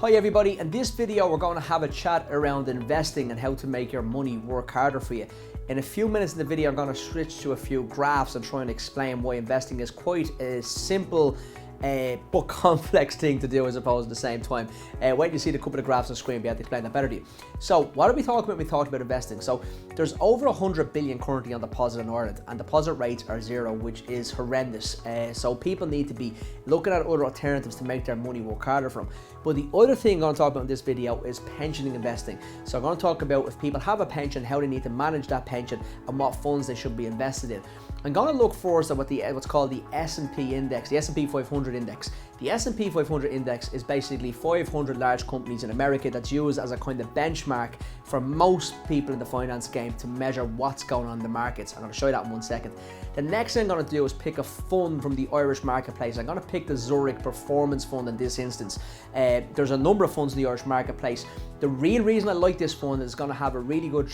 Hi everybody, in this video we're going to have a chat around investing and how to make your money work harder for you. In a few minutes in the video I'm going to switch to a few graphs and try and explain why investing is quite a simple but complex thing to do, I suppose, at the same time. Wait till you see the couple of graphs on the screen, be able to explain that better to you. So what are we talking about when we talk about investing? So there's over 100 billion currently on deposit in Ireland, and deposit rates are zero, which is horrendous. So people need to be looking at other alternatives to make their money work harder for them. But the other thing I'm going to talk about in this video is pensioning investing. So I'm going to talk about if people have a pension, how they need to manage that pension and what funds they should be invested in. I'm going to look first at what's called the S&P index, the S&P 500 index. The S&P 500 index is basically 500 large companies in America that's used as a kind of benchmark for most people in the finance game to measure what's going on in the markets. I'm going to show you that in 1 second. The next thing I'm going to do is pick a fund from the Irish marketplace. I'm going to pick the Zurich Performance Fund in this instance. There's a number of funds in the Irish marketplace. The real reason I like this fund is going to have a really good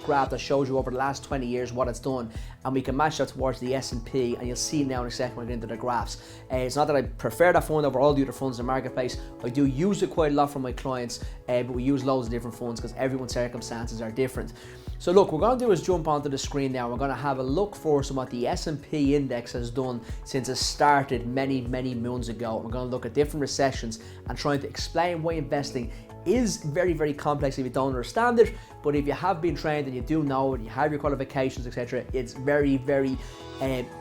graph that shows you over the last 20 years what it's done, and we can match that towards the S&P, and you'll see now in a second when we get into the graphs. It's not that I prefer that fund over all the other funds in the marketplace. I do use it quite a lot for my clients, but we use loads of different funds because everyone's circumstances are different. So look, what we're going to do is jump onto the screen now. We're going to have a look first at what the S&P index has done since it started many moons ago. We're going to look at different recessions and trying to explain why investing is very complex if you don't understand it, but if you have been trained and you do know and you have your qualifications, etc., it's very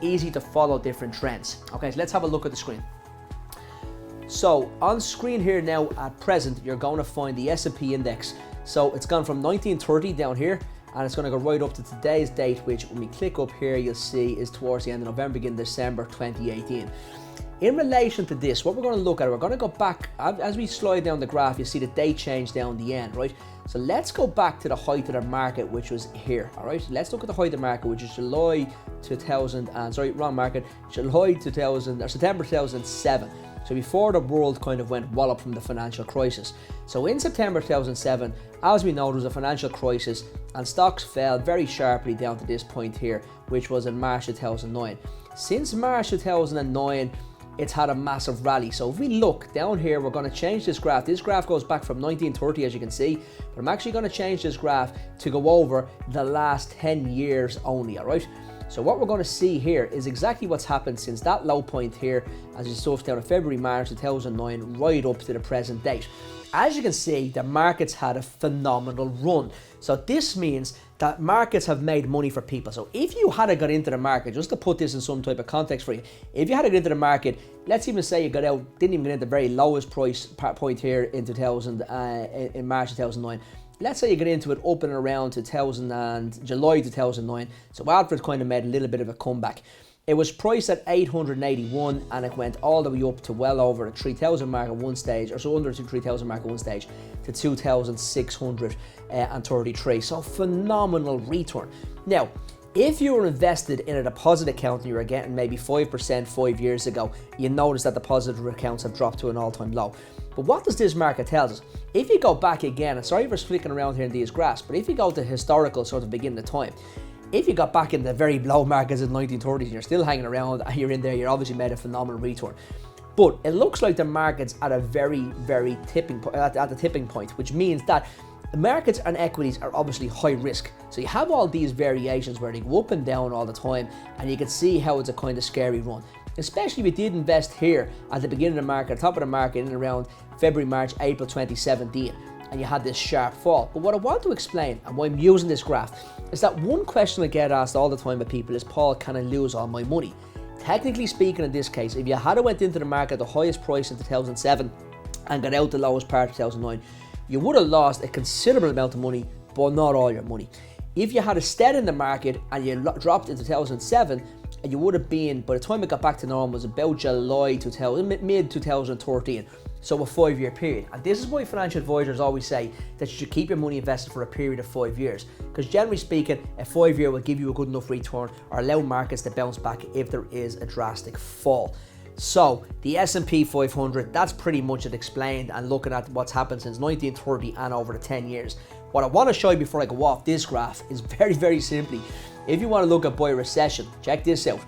easy to follow different trends. Okay, so let's have a look at the screen. So on screen here now at present, you're going to find the S&P index. So it's gone from 1930 down here, and it's going to go right up to today's date, which when we click up here you'll see is towards the end of November, beginning December 2018. In relation to this, what we're going to look at, we're going to go back, as we slide down the graph, you see the date change down the end, right? So let's go back to the height of the market, which was here, all right? Let's look at the height of the market, which is September 2007. So before the world kind of went wallop from the financial crisis. So in September 2007, as we know, there was a financial crisis and stocks fell very sharply down to this point here, which was in March 2009. Since March 2009, it's had a massive rally. So if we look down here, we're going to change this graph. This graph goes back from 1930, as you can see, but I'm actually going to change this graph to go over the last 10 years only, all right? So what we're going to see here is exactly what's happened since that low point here, as you saw down in February, March 2009, right up to the present date. As you can see, the markets had a phenomenal run. So this means that markets have made money for people. So if you had got into the market, just to put this in some type of context for you, if you had got into the market, let's even say you got out, didn't even get into the very lowest price point here in in March 2009. Let's say you get into it up and around July 2009. So after it kind of made a little bit of a comeback. It was priced at 881 and it went all the way up to well over the 3,000 mark at one stage, or so under the 3,000 mark at one stage, to 2,633. So phenomenal return. Now, if you were invested in a deposit account and you were getting maybe 5% 5 years ago, you notice that deposit accounts have dropped to an all-time low. But what does this market tell us? If you go back again, and sorry for flicking around here in these graphs, but if you go to historical sort of beginning of time, if you got back in the very low markets in the 1930s and you're still hanging around and you're in there, you're obviously made a phenomenal return. But it looks like the market's at a very tipping point, which means that the markets and equities are obviously high risk. So you have all these variations where they go up and down all the time, and you can see how it's a kind of scary run. Especially if you did invest here at the beginning of the market, top of the market in around February, March, April 2017, and you had this sharp fall. But what I want to explain, and why I'm using this graph, is that one question I get asked all the time by people is, Paul, can I lose all my money? Technically speaking, in this case, if you had went into the market at the highest price in 2007 and got out the lowest part of 2009, you would have lost a considerable amount of money, but not all your money. If you had stayed in the market and you dropped in 2007, and you would have been, by the time it got back to normal, was about July 2000, mid 2013. So a 5-year period. And this is why financial advisors always say that you should keep your money invested for a period of 5 years. Because generally speaking, a 5-year will give you a good enough return or allow markets to bounce back if there is a drastic fall. So the S&P 500, that's pretty much it explained, and looking at what's happened since 1930 and over the 10 years. What I want to show you before I go off this graph is very simply, if you want to look at by recession, check this out.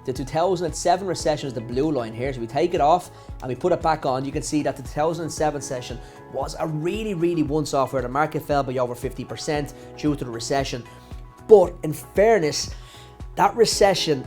The 2007 recession is the blue line here. So we take it off and we put it back on, you can see that the 2007 session was a really once-off where the market fell by over 50% due to the recession. But in fairness, that recession,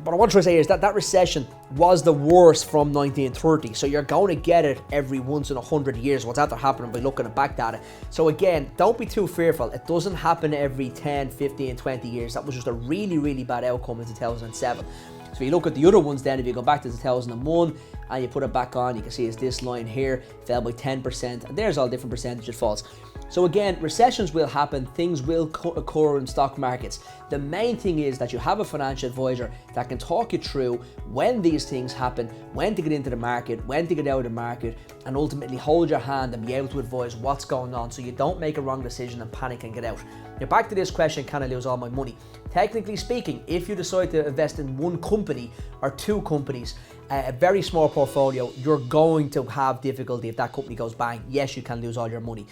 what I want to say is that recession was the worst from 1930. So you're going to get it every once in 100 years. What's after happening by looking at back data. So again, don't be too fearful. It doesn't happen every 10, 15, 20 years. That was just a really bad outcome in 2007. So if you look at the other ones then, if you go back to 2001 and you put it back on, you can see it's this line here, fell by 10%, and there's all different percentage it falls. So again, recessions will happen, things will occur in stock markets. The main thing is that you have a financial advisor that can talk you through when these things happen, when to get into the market, when to get out of the market, and ultimately hold your hand and be able to advise what's going on so you don't make a wrong decision and panic and get out. Now back to this question, can I lose all my money? Technically speaking, if you decide to invest in one company or two companies, a very small portfolio, you're going to have difficulty if that company goes bang. Yes, you can lose all your money.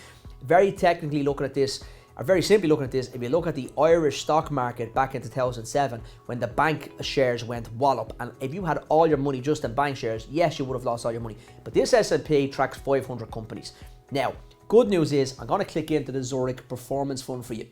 Very technically looking at this, or very simply looking at this, if you look at the Irish stock market back in 2007, when the bank shares went wallop, and if you had all your money just in bank shares, yes, you would have lost all your money. But this S&P tracks 500 companies. Now, good news is, I'm going to click into the Zurich Performance Fund for you.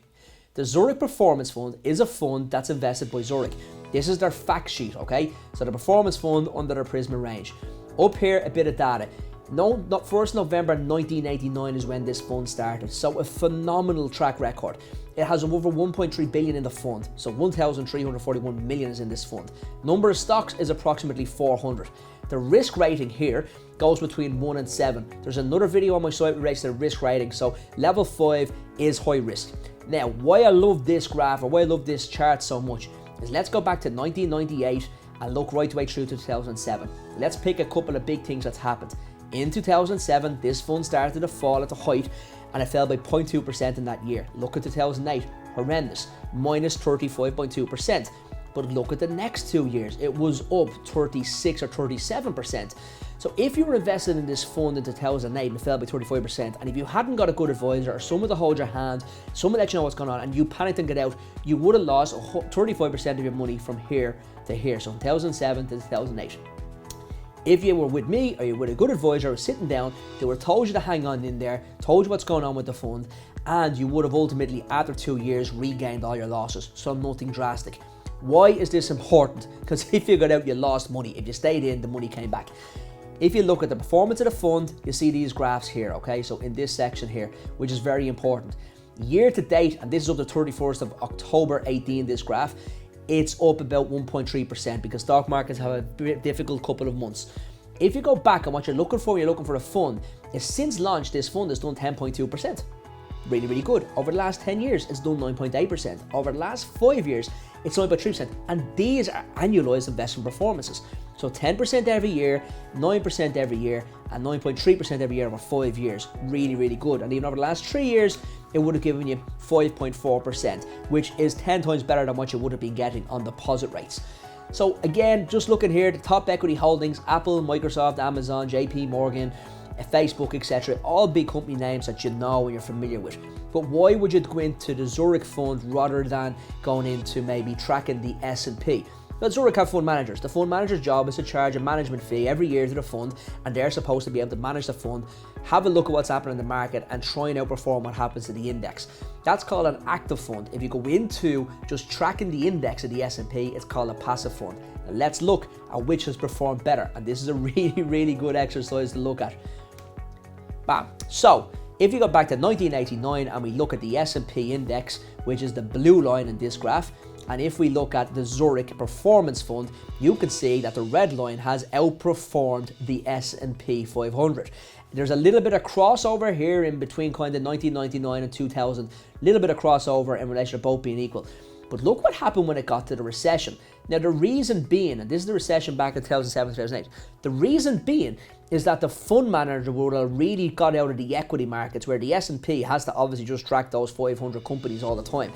The Zurich Performance Fund is a fund that's invested by Zurich. This is their fact sheet, okay? So the Performance Fund under their Prisma range. Up here, a bit of data. No, not 1st November 1989 is when this fund started, so a phenomenal track record. It has over 1.3 billion in the fund, so 1,341 million is in this fund. Number of stocks is approximately 400. The risk rating here goes between 1 and 7. There's another video on my site that rates the risk rating, so level 5 is high risk. Now, why I love this graph, or why I love this chart so much, is let's go back to 1998 and look right the way through to 2007. Let's pick a couple of big things that's happened. In 2007, this fund started to fall at the height and it fell by 0.2% in that year. Look at 2008, horrendous, minus 35.2%. But look at the next 2 years, it was up 36 or 37%. So if you were invested in this fund in 2008 and it fell by 35%, and if you hadn't got a good advisor or someone to hold your hand, someone let you know what's going on, and you panicked and get out, you would have lost 35% of your money from here to here, so 2007 to 2008. If you were with me or you were with a good advisor sitting down, they would have told you to hang on in there, told you what's going on with the fund, and you would have ultimately, after 2 years, regained all your losses. So nothing drastic. Why is this important? Because if you got out, you lost money. If you stayed in, the money came back. If you look at the performance of the fund, you see these graphs here, okay? So in this section here, which is very important. Year to date, and this is up to 31st of October 18, this graph, it's up about 1.3% because stock markets have a difficult couple of months. If you go back and what you're looking for a fund, is since launch, this fund has done 10.2%. Really good. Over the last 10 years, it's done 9.8%. Over the last 5 years, it's 9.3%. And these are annualized investment performances. So 10% every year, 9% every year, and 9.3% every year over 5 years. Really good. And even over the last 3 years, it would have given you 5.4%, which is 10 times better than what you would have been getting on deposit rates. So again, just looking here, the top equity holdings, Apple, Microsoft, Amazon, JP Morgan, Facebook, etc. All big company names that you know and you're familiar with. But why would you go into the Zurich fund rather than going into maybe tracking the S&P? Well, Zurich have fund managers. The fund manager's job is to charge a management fee every year to the fund, and they're supposed to be able to manage the fund, have a look at what's happening in the market, and try and outperform what happens to the index. That's called an active fund. If you go into just tracking the index of the S&P, it's called a passive fund. Now let's look at which has performed better, and this is a really good exercise to look at. Bam. So if you go back to 1989 and we look at the S&P index, which is the blue line in this graph, and if we look at the Zurich Performance Fund, you can see that the red line has outperformed the S&P 500. There's a little bit of crossover here in between kind of 1999 and 2000, a little bit of crossover in relation to both being equal. But look what happened when it got to the recession. Now the reason being, and this is the recession back in 2007, 2008, the reason being is that the fund manager would have really got out of the equity markets where the S&P has to obviously just track those 500 companies all the time.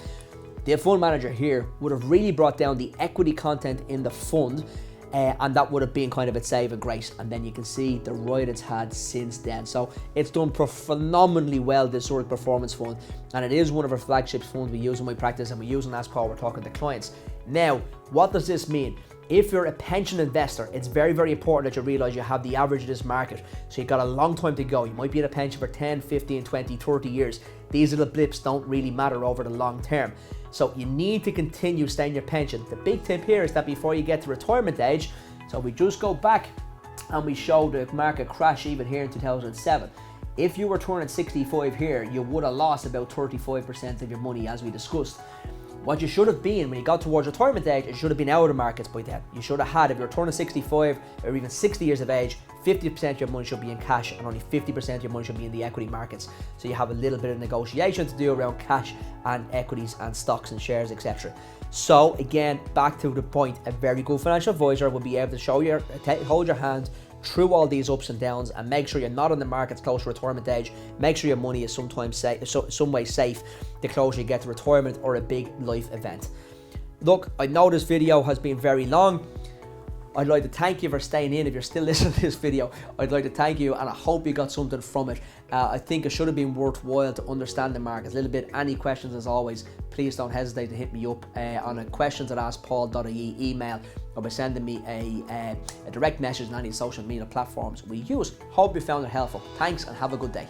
The fund manager here would have really brought down the equity content in the fund, and that would have been kind of its saving grace. And then you can see the ride it's had since then. So it's done phenomenally well, this Zurich Performance Fund, and it is one of our flagship funds we use in my practice and we use in askpaul. We're talking to clients. Now, what does this mean? If you're a pension investor, it's very, very important that you realize you have the average of this market. So you've got a long time to go. You might be in a pension for 10, 15, 20, 30 years. These little blips don't really matter over the long term. So you need to continue staying in your pension. The big tip here is that before you get to retirement age, so we just go back and we show the market crash even here in 2007. If you were turning 65 here, you would have lost about 35% of your money, as we discussed. What you should have been when you got towards retirement age, you should have been out of the markets by then. You should have had, if you're turning 65 or even 60 years of age, 50% of your money should be in cash and only 50% of your money should be in the equity markets. So you have a little bit of negotiation to do around cash and equities and stocks and shares, etc. So again, back to the point, a very good financial advisor will be able to show you, hold your hand through all these ups and downs and make sure you're not in the markets close to retirement age. Make sure your money is sometimes safe, some way safe the closer you get to retirement or a big life event. Look, I know this video has been very long. I'd like to thank you for staying in. If you're still listening to this video, I'd like to thank you and I hope you got something from it. I think it should have been worthwhile to understand the markets a little bit. Any questions, as always, please don't hesitate to hit me up on a questions@askpaul.ie email or by sending me a direct message on any social media platforms we use. Hope you found it helpful. Thanks and have a good day.